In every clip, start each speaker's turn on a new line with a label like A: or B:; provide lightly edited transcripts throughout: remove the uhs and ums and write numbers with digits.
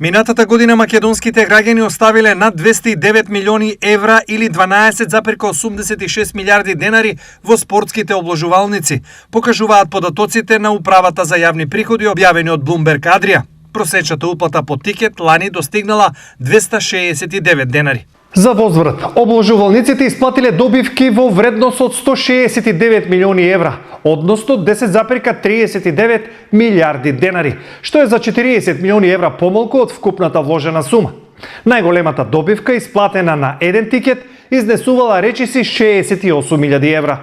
A: Минатата година македонските граѓани оставиле над 209 милиони евра или 12,86 милиарди денари во спортските обложувалници, покажуваат податоците на Управата за јавни приходи објавени од Bloomberg Адрија. Просечната уплата по тикет лани достигнала 269 денари.
B: За возврат, обложувалниците исплатиле добивки во вредност од 169 милиони евра, односно 10,39 милиарди денари, што е за 40 милиони евра помалку од вкупната вложена сума. Најголемата добивка исплатена на еден тикет изнесувала речиси 68.000 евра.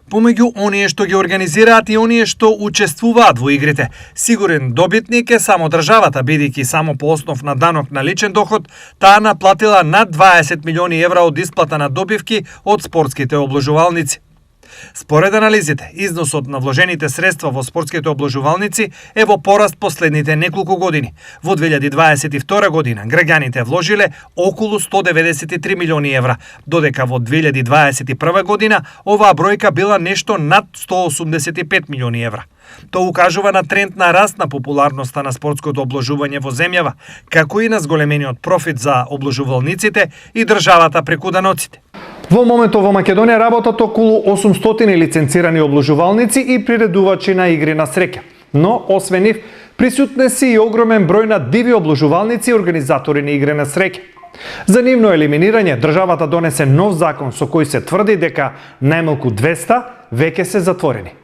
A: Помеѓу оние што ги организираат и оние што учествуваат во игрите, сигурен добитник е само државата, бидејќи само по основ на данок на личен доход, таа наплатила над 20 милиони евра од исплата на добивки од спортските обложувалници. Според анализите, износот на вложените средства во спортските обложувалници е во пораст последните неколку години. Во 2022 година граѓаните вложиле околу 193 милиони евра, додека во 2021 година оваа бројка била нешто над 185 милиони евра. Тоа укажува на тренд на раст на популарноста на спортското обложување во земјава, како и на зголемениот профит за обложувалниците и државата преку даноците.
B: Во моментот во Македонија работат околу 800 лиценцирани обложувалници и приредувачи на игри на среќа. Но, освен нив, присутни се и огромен број на диви обложувалници и организатори на игри на среќа. За нивно елиминирање, државата донесе нов закон со кој се тврди дека најмалку 200 веќе се затворени.